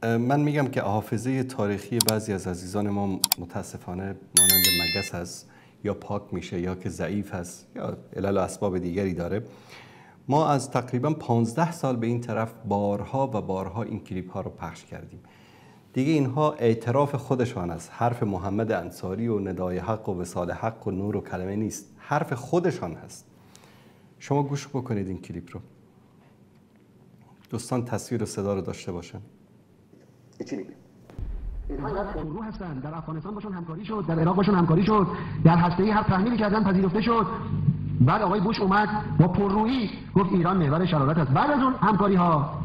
من میگم که حافظه تاریخی بعضی از عزیزان ما متاسفانه مانند مگس هست، یا پاک میشه یا که ضعیف هست یا علل و اسباب دیگری داره. ما از تقریبا 15 سال به این طرف بارها و بارها این کلیپ ها رو پخش کردیم. دیگه اینها اعتراف خودشان است، حرف محمد انصاری و ندای حق و وصال حق و نور و کلمه نیست، حرف خودشان هست. شما گوش بکنید این کلیپ رو. دوستان تصویر و صدا رو داشته باشن. چی میگه؟ اینها پررو هستن. در افغانستان باشون همکاری شد، در عراق باشون همکاری شد، در هسته‌ای هر تحمیلی کردن پذیرفته شد. بعد آقای بوش اومد با پررویی گفت ایران محور شرارت است. بعد از اون همکاری ها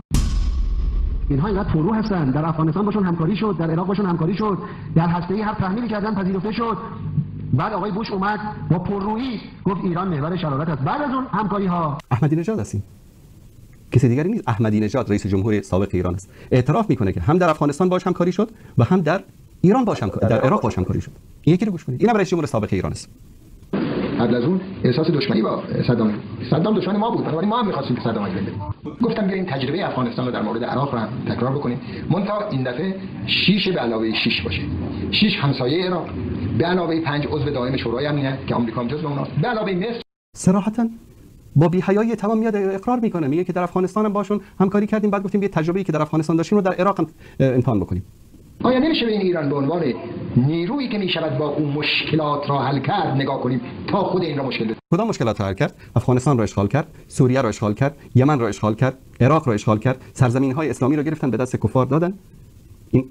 اینها اینقدر پررو هستن. در افغانستان باشون همکاری شد، در عراق باشون همکاری شد، در هسته‌ای هر تحمیلی کردن پذیرفته شد. بعد آقای بوش اومد با پررویی گفت ایران محور شرارت است. بعد از اون همکاری ها احمدی نژاد هستیم، کسی دیگری نیست. احمدی نژاد رئیس جمهور سابق ایران است. اعتراف میکنه که هم در افغانستان باش همکاری شد و هم در ایران باش همکاری، در عراق باش همکاری شد. این یکی رو گوش کنید. اینم رئیس جمهور سابق ایران است. قبل از اون احساس دشمنی با صدام دشمن ما بود، ولی ما هم می‌خواستیم که صدام از بین بریم. گفتم بیایم تجربه افغانستان رو در مورد عراق رو هم تکرار بکنیم، منتها این دفعه 6 به علاوه 6 باشه. 6 همسایه عراق، به علاوه 5 عضو دائم شورای امنیت که آمریکا هم جزو اوناست، به علاوه مصر. صراحتاً با بی‌حیایی تمام میاد اقرار میکنه، میگه که در افغانستان هم باشون همکاری کردیم، بعد گفتیم یه تجربه‌ای که در افغانستان داشتیم رو در عراق هم امتحان بکنیم. آیا نمیشه به این ایران به عنوان نیرویی که میشود با اون مشکلات را حل کرد نگاه کنیم تا خود این را مشکل بده؟ کدام مشکلات را حل کرد؟ افغانستان را اشغال کرد، سوریه را اشغال کرد، یمن را اشغال کرد، عراق را اشغال کرد، سرزمین‌های اسلامی را گرفتن به دست کفار دادن.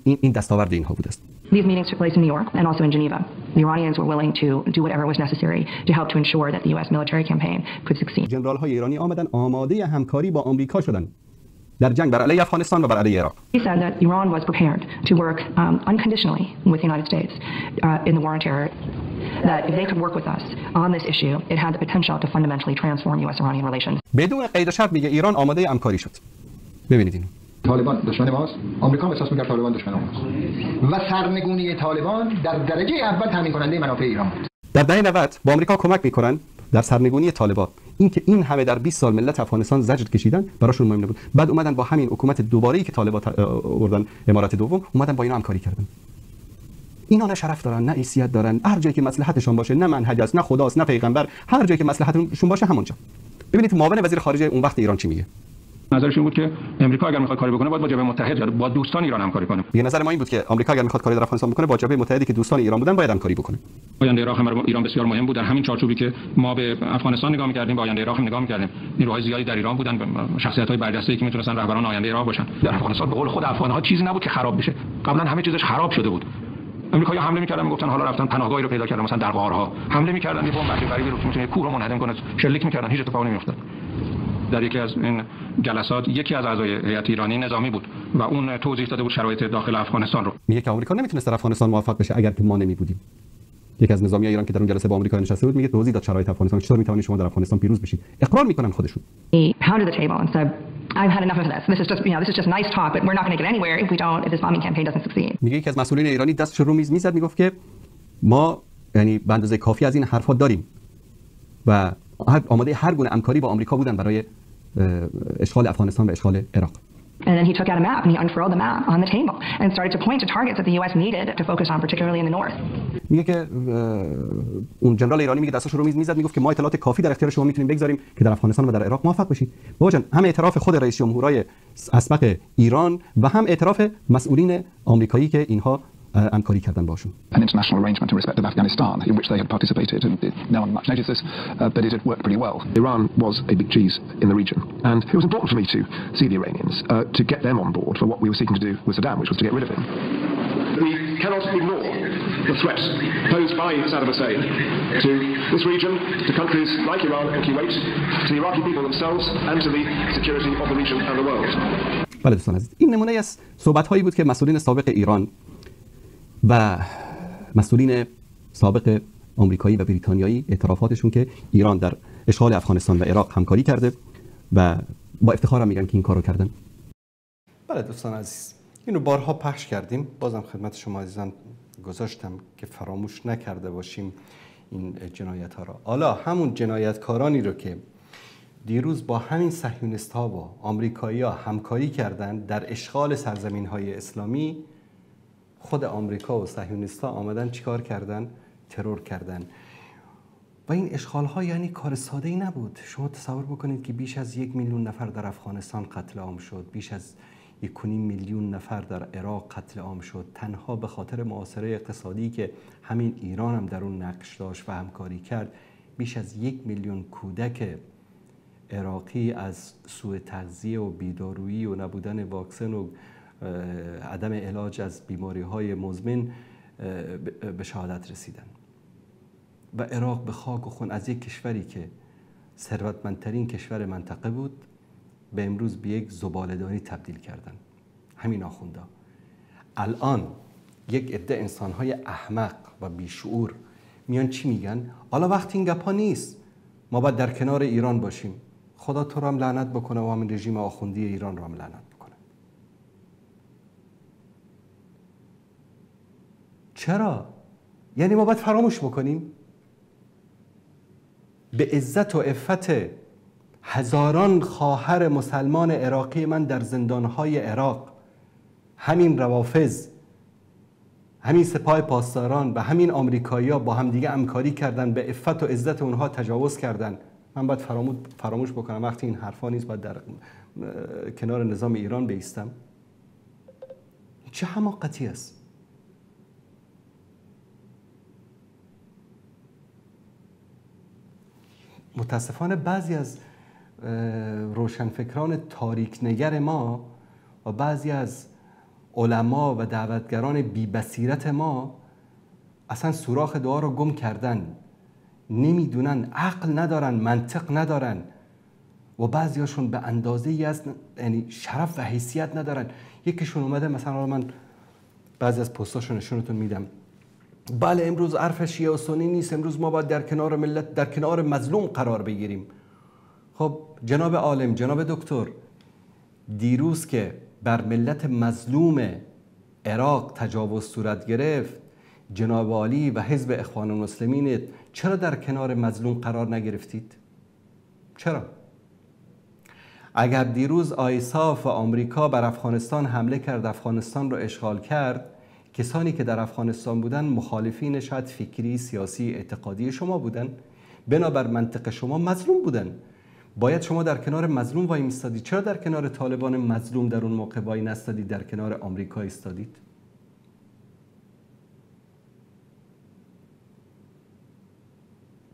این دستاورد اینها بوده است. These meetings took place in New York and also in Geneva. The Iranians were willing to do whatever was necessary to help to ensure that the US military campaign could succeed. ژنرال‌های ایرانی آمدن آماده همکاری با آمریکا شدند در جنگ بر علیه افغانستان و بر علیه عراق. He said that Iran was prepared to work unconditionally with the United States in the war on terror. That if they could work with us on this issue, it had the potential to fundamentally transform US-Iranian relations. بدون قید و شرط میگه ایران آماده همکاری شد. ببینید اینو. طالبان دشمن ماست، آمریکا هم احساس می‌کرد طالبان دشمن ماست و سرنگونی طالبان در درجه اول تامین کننده منافع ایران بود. در دهه 90 با آمریکا کمک میکنن در سرنگونی طالبان. این که این همه در 20 سال ملت افغانستان زجر کشیدن براشون مهم نبود. بعد اومدن با همین حکومت دوباره‌ای که طالبان آوردن امارات دوم، اومدن با اینا همکاری کردن. اینا نه شرف دارن، نه حیثیت دارن. هر جایی که مصلحتشون باشه، نه منهج است، نه خداست، نه پیغمبر، هر جایی که مصلحتشون باشه همونجا. ببینید معاون وزیر خارجه اون وقت ایران چی میگه. نظرشون بود که امریکا اگر میخواد کاری بکنه باید با جبهه متحد یا با دوستان ایران همکاری کنه. یه نظر ما این بود که آمریکا اگر میخواد کاری در افغانستان بکنه با جبهه متحدی که دوستان ایران بودن باید همکاری بکنه. آینده عراق هم ایران بسیار مهم بود. در همین چارچوبی که ما به افغانستان نگاه می‌کردیم، با آینده عراق هم نگاه می‌کردیم. نیروهای زیادی در ایران بودن، شخصیت‌های برجسته‌ای که میتونستن رهبران آینده عراق باشن. در افغانستان به قول خود افغان‌ها چیزی نبود که خراب بشه. قبلا همه چیزش خراب شده بود. امریکایی‌ها حمله می‌کردن، میگفتن حالا رفتن پناهگاهی رو پیدا کردن، مثلا در غارها حمله می‌کردن، یه بمب غریبی رو که می‌تونه کوه رو منهدم کنه شلیک می‌کردن، هیچ اتفاقی نمی‌افتاد. در یکی از این جلسات یکی از اعضای هیئت ایرانی نظامی بود و اون توضیح داده بود شرایط داخل افغانستان رو. میگه که آمریکا نمیتونست در افغانستان موفق بشه اگر که ما نمی‌بودیم. یکی از نظامیای ایران که در اون جلسه با آمریکا نشسته بود میگه توضیح داد شرایط افغانستان، چطور می‌توانید شما در افغانستان پیروز بشید. اقرار می‌کنن خودشون. He pounded the table and said, I've had enough of this. This is just, this is just nice talk, but we're not going to get anywhere if this bombing campaign doesn't succeed. میگه یکی از مسئولین ایرانی دستش رو میز میزد میگفت که ما یعنی به اندازه کافی از این حرفا داریم و آماده هر گونه همکاری با آمریکا بودن برای اشغال افغانستان و اشغال عراق. And then he took out a map and he unfurled the map on the table and started to point to targets that the US needed to focus on, particularly in the north. میگه که اون جنرال ایرانی میگه دستش رو میز میزد میگفت که ما اطلاعات کافی در اختیار شما میتونیم بگذاریم که در افغانستان و در عراق موفق بشید. بابا جان، هم اعتراف خود رئیس جمهورای اسبق ایران و هم اعتراف مسئولین آمریکایی که اینها همکاری کردن باشون. An international arrangement in respect of Afghanistan in which they had participated, and no one much noticed this, but it had worked pretty well. Iran was a big cheese in the region, and it was important for me to see the Iranians, to get them on board for what we were seeking to do with Saddam, which was to get rid of him. We cannot ignore the threat posed by Saddam Hussein to this region, to countries like Iran and Kuwait, to the Iraqi people themselves, and to the security of the region and the world. بله دوستان عزیز، این نمونه از صحبت‌هایی بود که مسئولین سابق ایران و مسئولین سابق آمریکایی و بریتانیایی اعترافاتشون که ایران در اشغال افغانستان و عراق همکاری کرده و با افتخار هم میگن که این کارو کردن. بله دوستان عزیز، اینو بارها پخش کردیم، بازم خدمت شما عزیزان گذاشتم که فراموش نکرده باشیم این جنایت ها را. حالا همون جنایتکارانی رو که دیروز با همین صهیونیست ها و آمریکایی ها همکاری کردن در اشغال سرزمین های اسلامی. خود آمریکا و صهیونیست ها آمدن چیکار کردن؟ ترور کردن. و این اشغال ها یعنی کار ساده ای نبود. شما تصور بکنید که بیش از 1 میلیون نفر در افغانستان قتل عام شد، بیش از 1.5 میلیون نفر در عراق قتل عام شد، تنها به خاطر معاصره اقتصادی که همین ایران هم در اون نقش داشت و همکاری کرد. بیش از 1 میلیون کودک عراقی از سوء تغذیه و بیدارویی و نبودن واکسن و عدم علاج از بیماری‌های مزمن به شهادت رسیدن. و عراق به خاک و خون از یک کشوری که ثروتمندترین کشور منطقه بود به امروز به یک زباله‌دانی تبدیل کردن. همین آخوندا الان یک عده انسان‌های احمق و بیشعور میان چی میگن؟ حالا وقت این گپا نیست، ما باید در کنار ایران باشیم. خدا تو رو هم لعنت بکنه و همین رژیم آخوندی ایران رو هم لعنت بکنه. چرا؟ یعنی ما باید فراموش بکنیم؟ به عزت و عفت هزاران خواهر مسلمان عراقی من در زندانهای عراق، همین روافض، همین سپاه پاسداران و همین آمریکایی‌ها با هم دیگه همکاری کردن، به عفت و عزت اونها تجاوز کردن. من باید فراموش بکنم وقتی این حرفا نیست باید در کنار نظام ایران بایستم؟ چه حماقتی است؟ متاسفانه بعضی از روشنفکران تاریک‌نگر ما و بعضی از علما و دعوتگران بی بصیرت ما اصلا سوراخ دعا رو گم کردن، نمیدونن، عقل ندارن، منطق ندارن و بعضیاشون به اندازه‌ای از یعنی شرف و حیثیت ندارن. یکیشون اومده مثلا من بعضی از پستاشو نشونتون میدم، بله امروز حرف شیعه و سنی نیست، امروز ما باید در کنار ملت، در کنار مظلوم قرار بگیریم. خب جناب عالم، جناب دکتر، دیروز که بر ملت مظلوم عراق تجاوز صورت گرفت، جناب عالی و حزب اخوان المسلمین چرا در کنار مظلوم قرار نگرفتید؟ چرا؟ اگر دیروز آیساف و آمریکا بر افغانستان حمله کرد، افغانستان رو اشغال کرد، کسانی که در افغانستان بودن مخالفین شاید فکری، سیاسی، اعتقادی شما بودن، بنابر منطق شما مظلوم بودن. باید شما در کنار مظلوم وای میستادید. چرا در کنار طالبان مظلوم در اون موقع وای نستادید، در کنار آمریکا ایستادید؟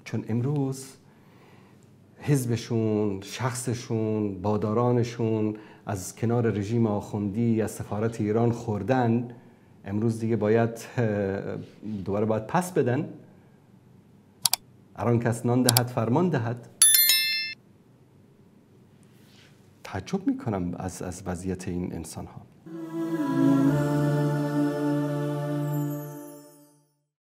چون امروز حزبشون، شخصشون، بادارانشون از کنار رژیم آخوندی از سفارت ایران خوردن، امروز دیگه باید دوباره باید پس بدن. هر آن کس نان دهد فرمان دهد. تعجب میکنم از وضعیت این انسان ها.